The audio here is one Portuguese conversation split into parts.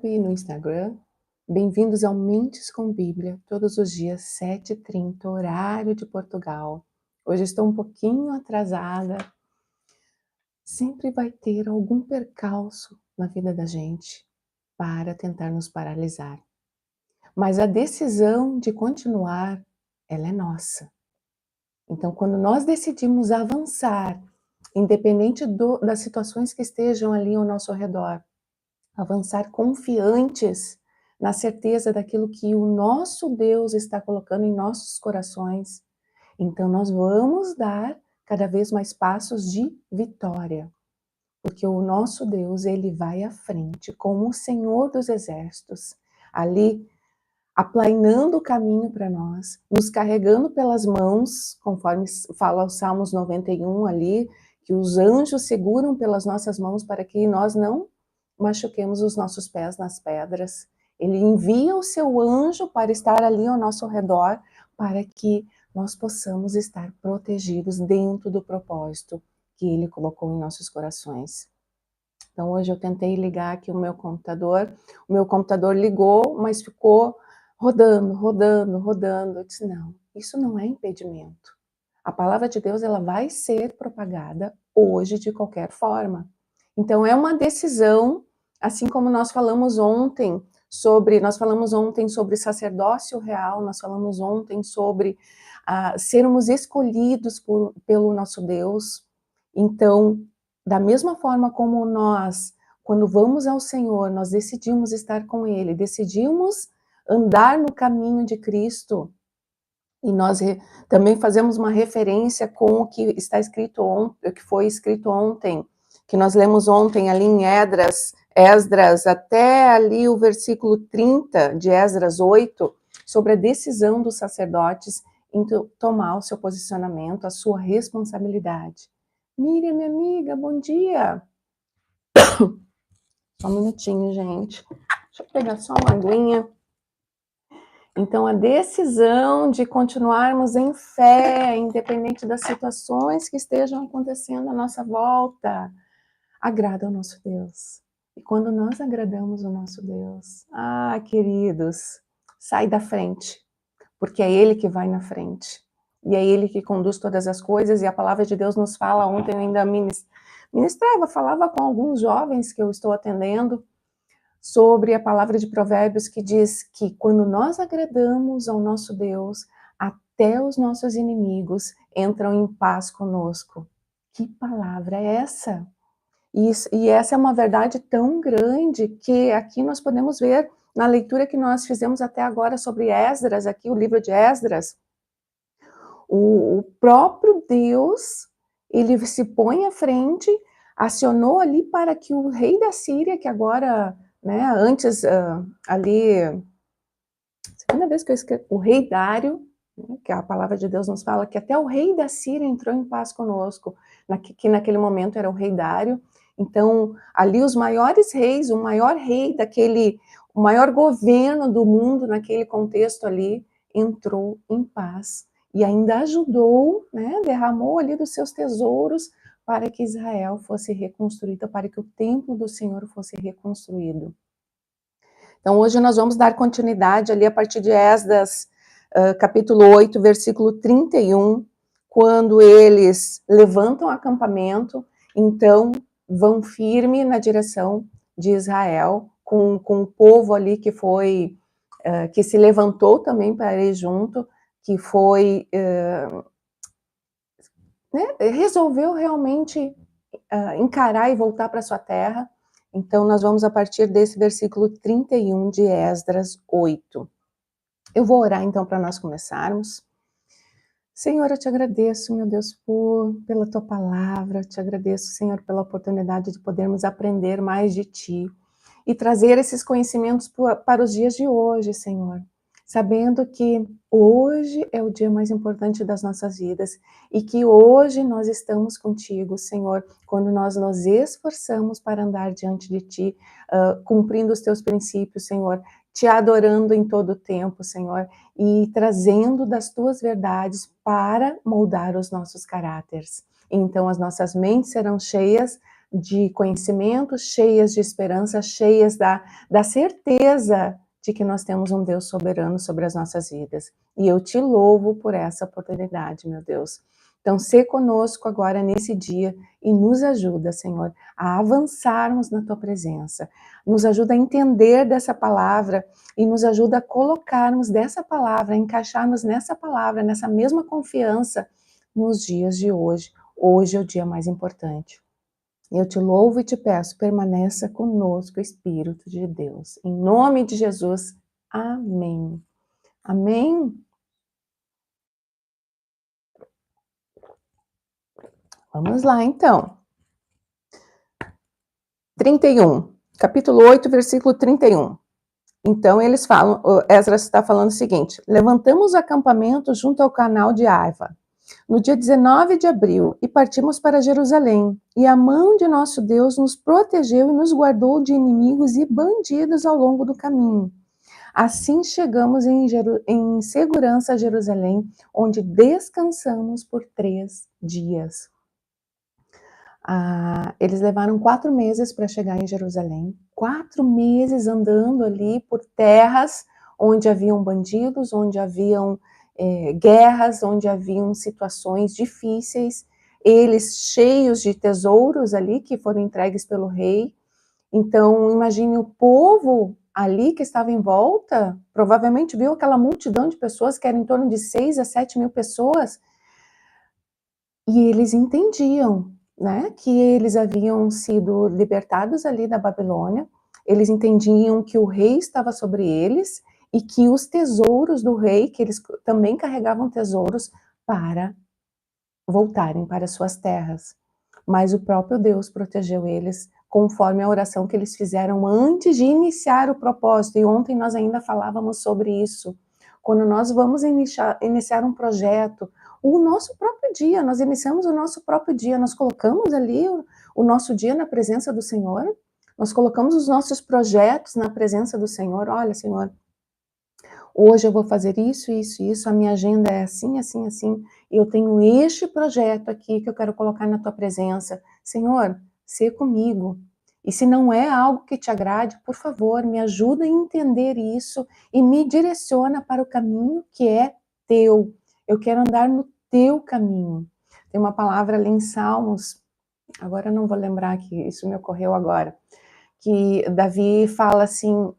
YouTube e no Instagram. Bem-vindos ao Mentes com Bíblia, todos os dias 7h30, horário de Portugal. Hoje estou um pouquinho atrasada. Sempre vai ter algum percalço na vida da gente para tentar nos paralisar. Mas a decisão de continuar, ela é nossa. Então, quando nós decidimos avançar, independente das situações que estejam ali ao nosso redor, avançar confiantes na certeza daquilo que o nosso Deus está colocando em nossos corações, então nós vamos dar cada vez mais passos de vitória, porque o nosso Deus, ele vai à frente como o Senhor dos Exércitos, ali aplainando o caminho para nós, nos carregando pelas mãos, conforme fala o Salmos 91 ali, que os anjos seguram pelas nossas mãos para que nós não machuquemos os nossos pés nas pedras. Ele envia o seu anjo para estar ali ao nosso redor, para que nós possamos estar protegidos dentro do propósito que ele colocou em nossos corações. Então hoje eu tentei ligar aqui o meu computador ligou, mas ficou rodando. Eu disse, não, isso não é impedimento. A palavra de Deus, ela vai ser propagada hoje de qualquer forma. Então é uma decisão, assim como nós falamos ontem sobre sacerdócio real, nós falamos ontem sobre sermos escolhidos pelo nosso Deus. Então, da mesma forma como nós, quando vamos ao Senhor, nós decidimos estar com Ele, decidimos andar no caminho de Cristo, e nós também fazemos uma referência com o que está escrito ontem, que foi escrito ontem, que nós lemos ontem ali em Esdras, até ali o versículo 30 de Esdras 8, sobre a decisão dos sacerdotes em tomar o seu posicionamento, a sua responsabilidade. Miriam, minha amiga, bom dia! Só um minutinho, gente. Deixa eu pegar só uma aguinha. Então, a decisão de continuarmos em fé, independente das situações que estejam acontecendo à nossa volta, agrada ao nosso Deus. E quando nós agradamos o nosso Deus, queridos, sai da frente, porque é Ele que vai na frente. E é Ele que conduz todas as coisas, e a palavra de Deus nos fala, ontem eu ainda falava com alguns jovens que eu estou atendendo, sobre a palavra de Provérbios que diz que quando nós agradamos ao nosso Deus, até os nossos inimigos entram em paz conosco. Que palavra é essa? E essa é uma verdade tão grande que aqui nós podemos ver na leitura que nós fizemos até agora sobre Esdras, aqui o livro de Esdras, o próprio Deus, ele se põe à frente, acionou ali para que o rei da Síria, que agora, antes ali, segunda vez que eu escrevo, o rei Dário, que a palavra de Deus nos fala que até o rei da Síria entrou em paz conosco, que naquele momento era o rei Dário. Então, ali os maiores reis, o maior rei o maior governo do mundo naquele contexto ali, entrou em paz. E ainda ajudou, derramou ali dos seus tesouros para que Israel fosse reconstruída, para que o templo do Senhor fosse reconstruído. Então, hoje nós vamos dar continuidade ali a partir de Esdras, capítulo 8, versículo 31, quando eles levantam acampamento, então vão firme na direção de Israel, com o povo ali que se levantou também para ir junto, que foi, resolveu realmente encarar e voltar para sua terra. Então, nós vamos a partir desse versículo 31 de Esdras 8. Eu vou orar, então, para nós começarmos. Senhor, eu te agradeço, meu Deus, pela tua palavra. Eu te agradeço, Senhor, pela oportunidade de podermos aprender mais de ti e trazer esses conhecimentos para os dias de hoje, Senhor. Sabendo que hoje é o dia mais importante das nossas vidas e que hoje nós estamos contigo, Senhor, quando nós nos esforçamos para andar diante de ti, cumprindo os teus princípios, Senhor, te adorando em todo o tempo, Senhor, e trazendo das tuas verdades para moldar os nossos caráteres. Então as nossas mentes serão cheias de conhecimento, cheias de esperança, cheias da certeza de que nós temos um Deus soberano sobre as nossas vidas. E eu te louvo por essa oportunidade, meu Deus. Então, sê conosco agora nesse dia e nos ajuda, Senhor, a avançarmos na tua presença. Nos ajuda a entender dessa palavra e nos ajuda a colocarmos dessa palavra, a encaixarmos nessa palavra, nessa mesma confiança nos dias de hoje. Hoje é o dia mais importante. Eu te louvo e te peço, permaneça conosco, Espírito de Deus. Em nome de Jesus, amém. Amém? Vamos lá, então. 31, capítulo 8, versículo 31. Então, eles falam, Esdras está falando o seguinte: levantamos o acampamento junto ao canal de Aiva, no dia 19 de abril, e partimos para Jerusalém. E a mão de nosso Deus nos protegeu e nos guardou de inimigos e bandidos ao longo do caminho. Assim chegamos em segurança a Jerusalém, onde descansamos por 3 dias. Eles levaram 4 meses para chegar em Jerusalém, 4 meses andando ali por terras onde haviam bandidos, onde haviam guerras, onde haviam situações difíceis, eles cheios de tesouros ali que foram entregues pelo rei. Então, imagine o povo ali que estava em volta, provavelmente viu aquela multidão de pessoas, que era em torno de 6 a 7 mil pessoas, e eles entendiam, né, que eles haviam sido libertados ali da Babilônia, eles entendiam que o rei estava sobre eles e que os tesouros do rei, que eles também carregavam tesouros para voltarem para suas terras. Mas o próprio Deus protegeu eles, conforme a oração que eles fizeram antes de iniciar o propósito. E ontem nós ainda falávamos sobre isso. Quando nós vamos iniciar um projeto, o nosso próprio dia, nós iniciamos o nosso próprio dia, nós colocamos ali o nosso dia na presença do Senhor, nós colocamos os nossos projetos na presença do Senhor. Olha, Senhor, hoje eu vou fazer isso, isso, isso, a minha agenda é assim, assim, assim, e eu tenho este projeto aqui que eu quero colocar na tua presença. Senhor, sê comigo. E se não é algo que te agrade, por favor, me ajuda a entender isso e me direciona para o caminho que é teu. Eu quero andar no teu caminho. Tem uma palavra ali em Salmos, agora eu não vou lembrar, que isso me ocorreu agora, que Davi fala assim,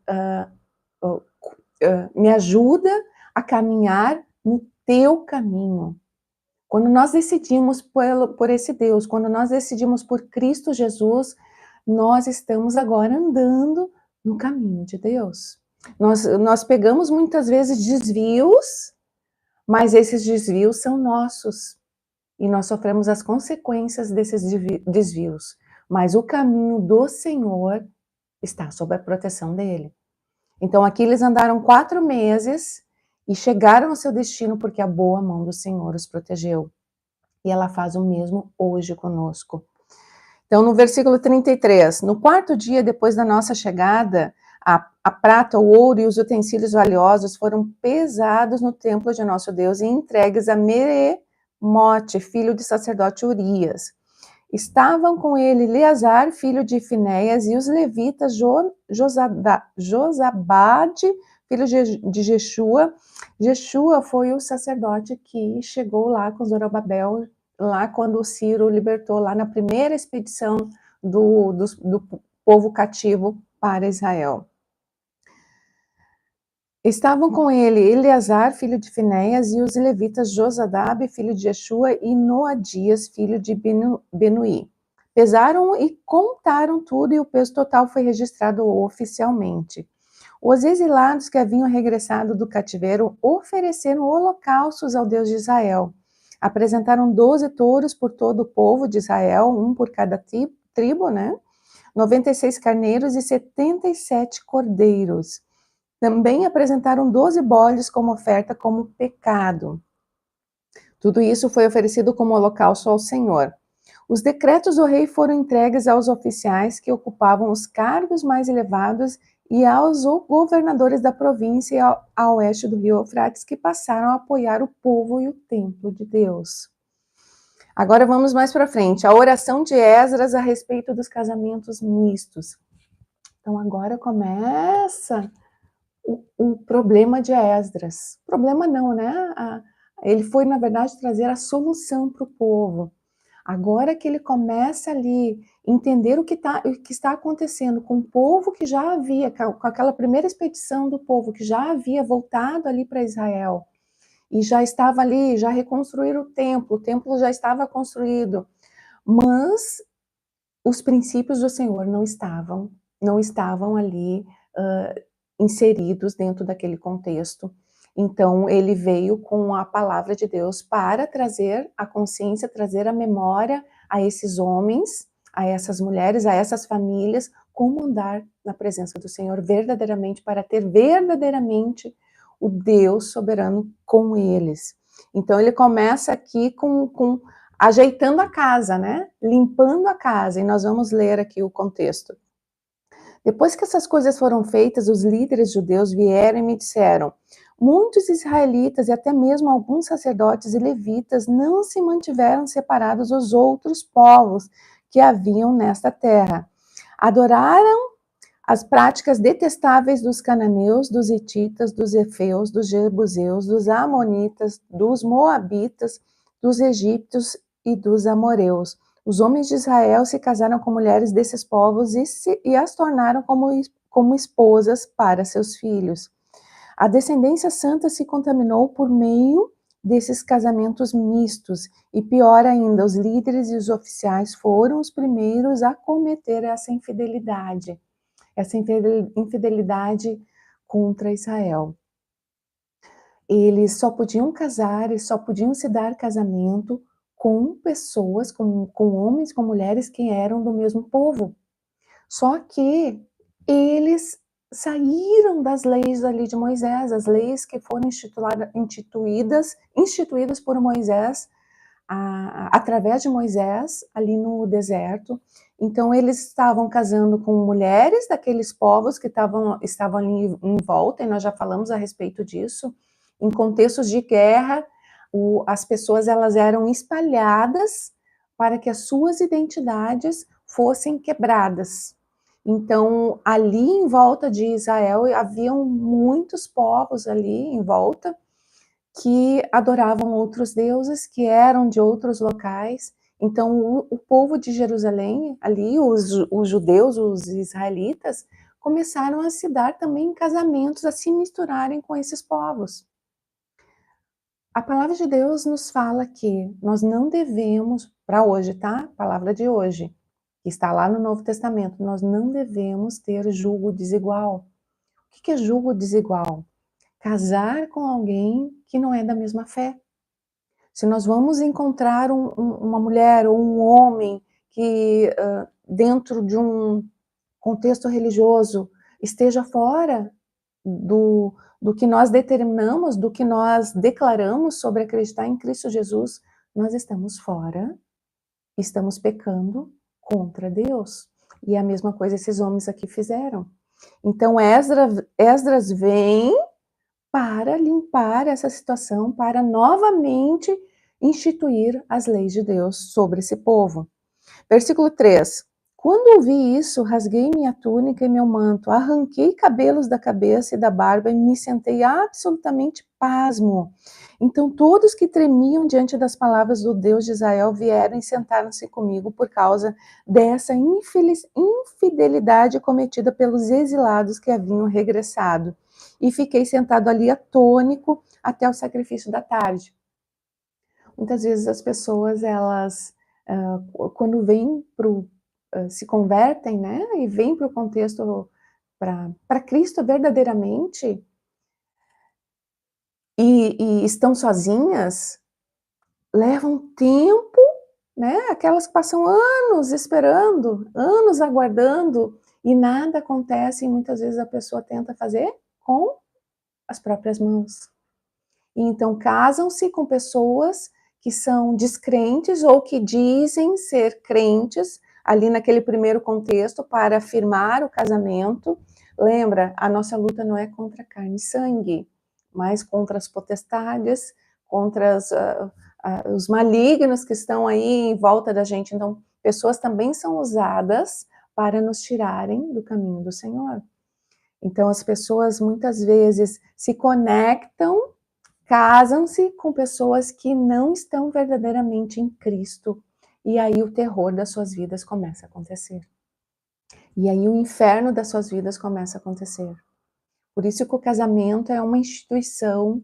me ajuda a caminhar no teu caminho. Quando nós decidimos por esse Deus, quando nós decidimos por Cristo Jesus, nós estamos agora andando no caminho de Deus. Nós pegamos muitas vezes desvios, mas esses desvios são nossos. E nós sofremos as consequências desses desvios. Mas o caminho do Senhor está sob a proteção dele. Então aqui eles andaram 4 meses e chegaram ao seu destino porque a boa mão do Senhor os protegeu. E ela faz o mesmo hoje conosco. Então no versículo 33, no 4º dia depois da nossa chegada, a prata, o ouro e os utensílios valiosos foram pesados no templo de nosso Deus e entregues a Meremote, filho do sacerdote Urias. Estavam com ele Eleazar, filho de Finéias, e os levitas Josabade, filho de Jeshua. Jeshua foi o sacerdote que chegou lá com Zorobabel, lá quando o Ciro libertou, lá na primeira expedição do povo cativo para Israel. Estavam com ele Eleazar, filho de Finéias, e os levitas Josadabe, filho de Jeshua, e Noadias, filho de Benuí. Pesaram e contaram tudo, e o peso total foi registrado oficialmente. Os exilados que haviam regressado do cativeiro ofereceram holocaustos ao Deus de Israel. Apresentaram 12 touros por todo o povo de Israel, um por cada tribo, né? 96 carneiros e 77 cordeiros. Também apresentaram 12 bodes como oferta como pecado. Tudo isso foi oferecido como holocausto ao Senhor. Os decretos do rei foram entregues aos oficiais que ocupavam os cargos mais elevados e aos governadores da província a oeste do rio Eufrates, que passaram a apoiar o povo e o templo de Deus. Agora vamos mais para frente. A oração de Esdras a respeito dos casamentos mistos. Então agora começa o problema de Esdras. Problema não, né? Ele foi, na verdade, trazer a solução para o povo. Agora que ele começa ali entender o que está acontecendo com o povo que já havia, com aquela primeira expedição do povo que já havia voltado ali para Israel, e já estava ali, já reconstruíram o templo já estava construído, mas os princípios do Senhor não estavam ali inseridos dentro daquele contexto. Então, ele veio com a palavra de Deus para trazer a consciência, trazer a memória a esses homens, a essas mulheres, a essas famílias, como andar na presença do Senhor verdadeiramente, para ter verdadeiramente o Deus soberano com eles. Então, ele começa aqui com ajeitando a casa, né? Limpando a casa, e nós vamos ler aqui o contexto. Depois que essas coisas foram feitas, os líderes judeus vieram e me disseram: muitos israelitas e até mesmo alguns sacerdotes e levitas não se mantiveram separados dos outros povos que haviam nesta terra. Adoraram as práticas detestáveis dos cananeus, dos hititas, dos efeus, dos jebuseus, dos amonitas, dos moabitas, dos egípcios e dos amoreus. Os homens de Israel se casaram com mulheres desses povos e as tornaram como esposas para seus filhos. A descendência santa se contaminou por meio desses casamentos mistos, e pior ainda, os líderes e os oficiais foram os primeiros a cometer essa infidelidade contra Israel. Eles só podiam casar, eles só podiam se dar casamento com pessoas, com homens, com mulheres que eram do mesmo povo. Só que eles saíram das leis ali de Moisés, as leis que foram instituídas por Moisés, através de Moisés, ali no deserto. Então, eles estavam casando com mulheres daqueles povos que estavam ali em volta, e nós já falamos a respeito disso. Em contextos de guerra, as pessoas elas eram espalhadas para que as suas identidades fossem quebradas. Então, ali em volta de Israel, haviam muitos povos ali em volta que adoravam outros deuses, que eram de outros locais. Então, o povo de Jerusalém, ali, os judeus, os israelitas, começaram a se dar também em casamentos, a se misturarem com esses povos. A palavra de Deus nos fala que nós não devemos, para hoje, tá? Palavra de hoje, que está lá no Novo Testamento, nós não devemos ter julgo desigual. O que é julgo desigual? Casar com alguém que não é da mesma fé. Se nós vamos encontrar uma mulher ou um homem que, dentro de um contexto religioso, esteja fora do que nós determinamos, do que nós declaramos sobre acreditar em Cristo Jesus, nós estamos fora, estamos pecando contra Deus. E a mesma coisa esses homens aqui fizeram. Então, Esdras vem para limpar essa situação, para novamente instituir as leis de Deus sobre esse povo. Versículo 3. Quando ouvi isso, rasguei minha túnica e meu manto, arranquei cabelos da cabeça e da barba e me sentei absolutamente pasmo. Então todos que tremiam diante das palavras do Deus de Israel vieram e sentaram-se comigo por causa dessa infidelidade cometida pelos exilados que haviam regressado. E fiquei sentado ali atônico até o sacrifício da tarde. Muitas vezes as pessoas, elas, quando vêm se convertem, né, e vêm para o contexto, para Cristo verdadeiramente, e estão sozinhas, levam tempo, né, aquelas que passam anos esperando, anos aguardando, e nada acontece, e muitas vezes a pessoa tenta fazer com as próprias mãos. E então casam-se com pessoas que são descrentes ou que dizem ser crentes, ali naquele primeiro contexto, para afirmar o casamento. Lembra, a nossa luta não é contra carne e sangue, mas contra as potestades, contra os malignos que estão aí em volta da gente. Então, pessoas também são usadas para nos tirarem do caminho do Senhor. Então, as pessoas muitas vezes se conectam, casam-se com pessoas que não estão verdadeiramente em Cristo. E aí o terror das suas vidas começa a acontecer. E aí o inferno das suas vidas começa a acontecer. Por isso que o casamento é uma instituição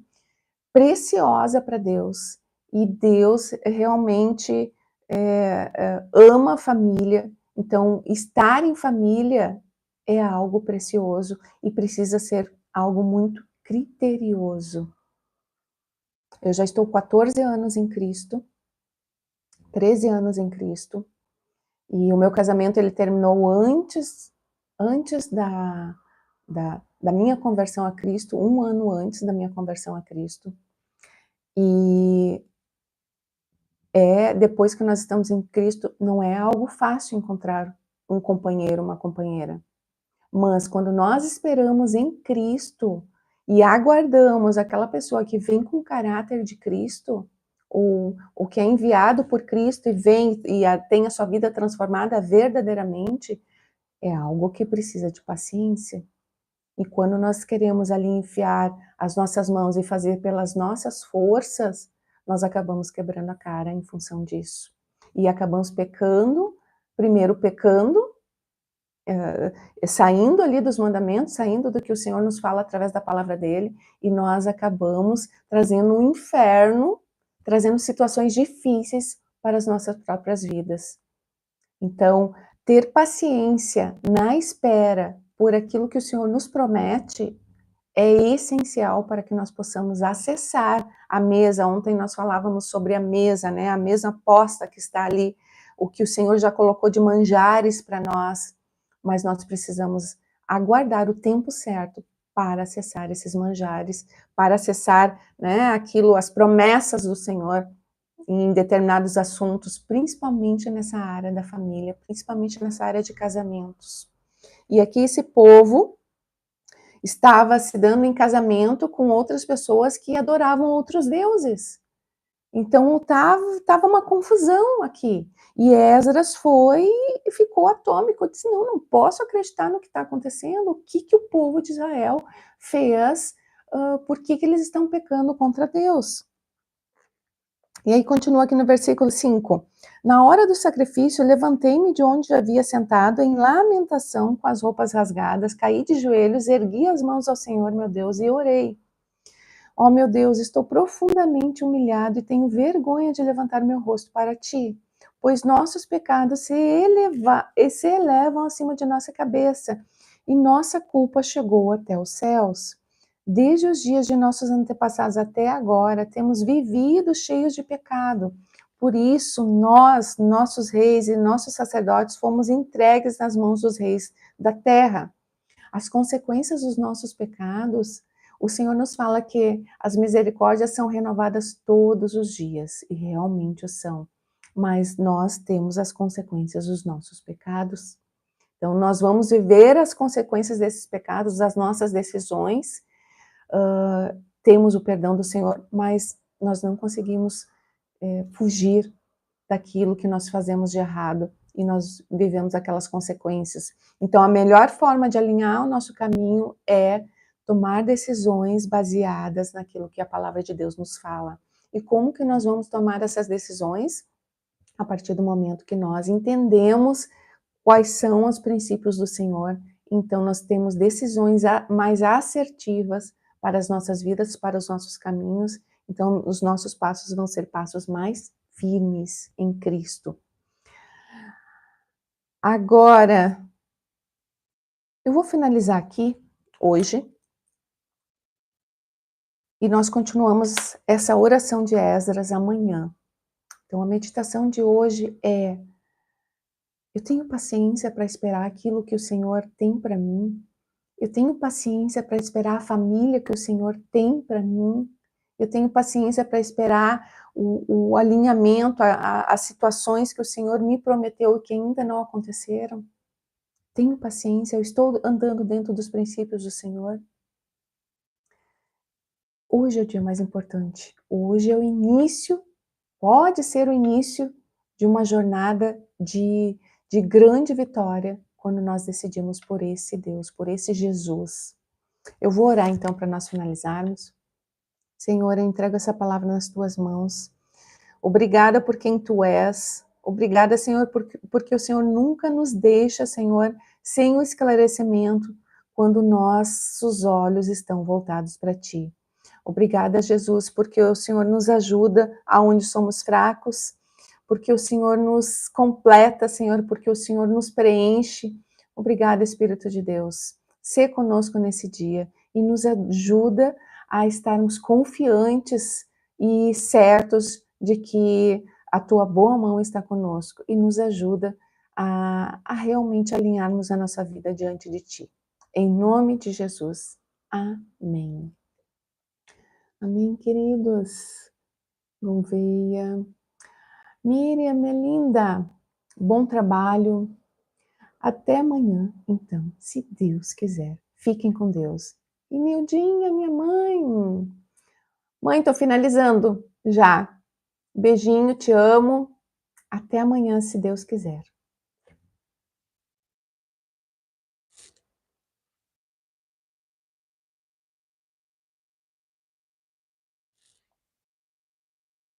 preciosa para Deus. E Deus realmente ama a família. Então, estar em família é algo precioso e precisa ser algo muito criterioso. Eu já estou 14 anos em Cristo, 13 anos em Cristo, e o meu casamento ele terminou antes da minha conversão a Cristo, 1 ano antes da minha conversão a Cristo. E depois que nós estamos em Cristo, não é algo fácil encontrar um companheiro, uma companheira. Mas quando nós esperamos em Cristo e aguardamos aquela pessoa que vem com o caráter de Cristo, ou que é enviado por Cristo e vem e tem a sua vida transformada verdadeiramente, é algo que precisa de paciência. E quando nós queremos ali enfiar as nossas mãos e fazer pelas nossas forças, nós acabamos quebrando a cara em função disso. E acabamos pecando, primeiro pecando, saindo ali dos mandamentos, saindo do que o Senhor nos fala através da palavra dele, e nós acabamos trazendo um inferno, trazendo situações difíceis para as nossas próprias vidas. Então, ter paciência na espera por aquilo que o Senhor nos promete é essencial para que nós possamos acessar a mesa. Ontem nós falávamos sobre a mesa, né? A mesa posta que está ali, o que o Senhor já colocou de manjares para nós, mas nós precisamos aguardar o tempo certo para acessar esses manjares, para acessar, né, aquilo, as promessas do Senhor em determinados assuntos, principalmente nessa área da família, principalmente nessa área de casamentos. E aqui esse povo estava se dando em casamento com outras pessoas que adoravam outros deuses. Então estava uma confusão aqui. E Esdras foi e ficou atômico, disse, não posso acreditar no que está acontecendo, o que o povo de Israel fez, por que eles estão pecando contra Deus? E aí continua aqui no versículo 5. Na hora do sacrifício, levantei-me de onde havia sentado em lamentação com as roupas rasgadas, caí de joelhos, ergui as mãos ao Senhor, meu Deus, e orei. Ó meu Deus, estou profundamente humilhado e tenho vergonha de levantar meu rosto para ti, pois nossos pecados se elevam acima de nossa cabeça e nossa culpa chegou até os céus. Desde os dias de nossos antepassados até agora, temos vivido cheios de pecado. Por isso, nós, nossos reis e nossos sacerdotes, fomos entregues nas mãos dos reis da terra. As consequências dos nossos pecados, o Senhor nos fala que as misericórdias são renovadas todos os dias, e realmente o são. Mas nós temos as consequências dos nossos pecados. Então, nós vamos viver as consequências desses pecados, das nossas decisões. Temos o perdão do Senhor, mas nós não conseguimos fugir daquilo que nós fazemos de errado e nós vivemos aquelas consequências. Então, a melhor forma de alinhar o nosso caminho é tomar decisões baseadas naquilo que a palavra de Deus nos fala. E como que nós vamos tomar essas decisões? A partir do momento que nós entendemos quais são os princípios do Senhor, então nós temos decisões mais assertivas para as nossas vidas, para os nossos caminhos, então os nossos passos vão ser passos mais firmes em Cristo. Agora, eu vou finalizar aqui, hoje, e nós continuamos essa oração de Esdras amanhã. Então, a meditação de hoje é: eu tenho paciência para esperar aquilo que o Senhor tem para mim? Eu tenho paciência para esperar a família que o Senhor tem para mim? Eu tenho paciência para esperar o alinhamento, as situações que o Senhor me prometeu e que ainda não aconteceram? Tenho paciência, eu estou andando dentro dos princípios do Senhor? Hoje é o dia mais importante. Hoje é o início pode ser o início de uma jornada de grande vitória quando nós decidimos por esse Deus, por esse Jesus. Eu vou orar então para nós finalizarmos. Senhor, eu entrego essa palavra nas tuas mãos. Obrigada por quem tu és. Obrigada, Senhor, porque o Senhor nunca nos deixa, Senhor, sem o esclarecimento quando nossos olhos estão voltados para ti. Obrigada, Jesus, porque o Senhor nos ajuda aonde somos fracos, porque o Senhor nos completa, Senhor, porque o Senhor nos preenche. Obrigada, Espírito de Deus. Sê conosco nesse dia e nos ajuda a estarmos confiantes e certos de que a tua boa mão está conosco e nos ajuda a realmente alinharmos a nossa vida diante de ti. Em nome de Jesus. Amém. Amém, queridos. Gouveia. Miriam, Melinda, bom trabalho. Até amanhã, então, se Deus quiser. Fiquem com Deus. E Nildinha, minha mãe. Mãe, tô finalizando já. Beijinho, te amo. Até amanhã, se Deus quiser.